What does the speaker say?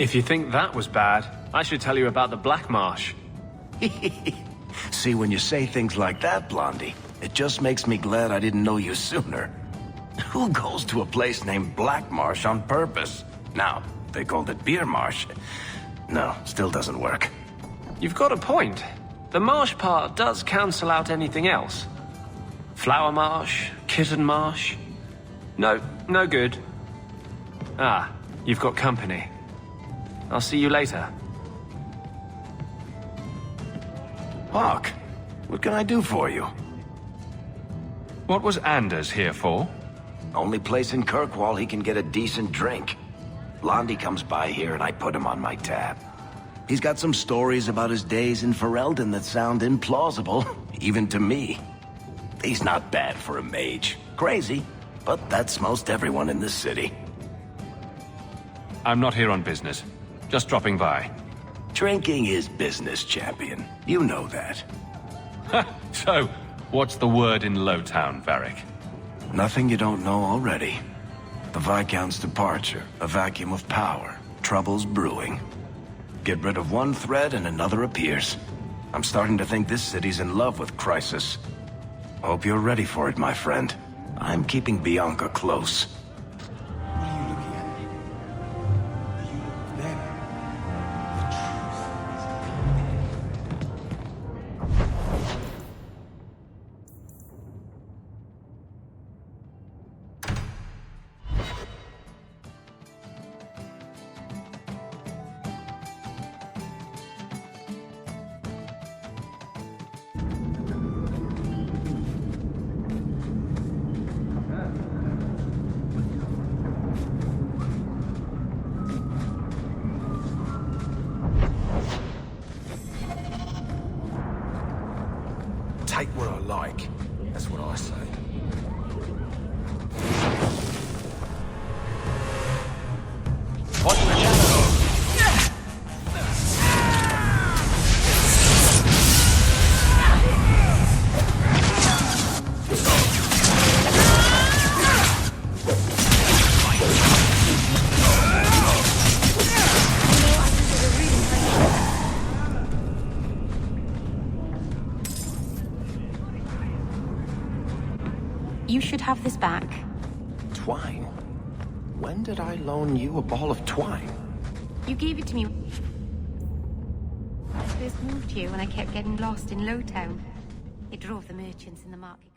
If you think that was bad, I should tell you about the Black Marsh. See, when you say things like that, Blondie, it just makes me glad I didn't know you sooner. Who goes to a place named Black Marsh on purpose? Now, they called it Beer Marsh. No, still doesn't work. You've got a point. The marsh part does cancel out anything else. Flower Marsh, Kitten Marsh. No, no good. Ah, you've got company. I'll see you later. Hawk, what can I do for you? What was Anders here for? Only place in Kirkwall he can get a decent drink. Blondie comes by here and I put him on my tab. He's got some stories about his days in Ferelden that sound implausible, even to me. He's not bad for a mage. Crazy, but that's most everyone in this city. I'm not here on business. Just dropping by. Drinking is business, champion. You know that. So, what's the word in Lowtown, Varric? Nothing you don't know already. The Viscount's departure, a vacuum of power, troubles brewing. Get rid of one thread and another appears. I'm starting to think this city's in love with Crisis. Hope you're ready for it, my friend. I'm keeping Bianca close. What are you looking at? You look there. Take what I like. That's what I say. Watch the shadow! You should have this back. Twine? When did I loan you a ball of twine? You gave it to me. I first moved here when I kept getting lost in Lowtown. It drove the merchants in the market.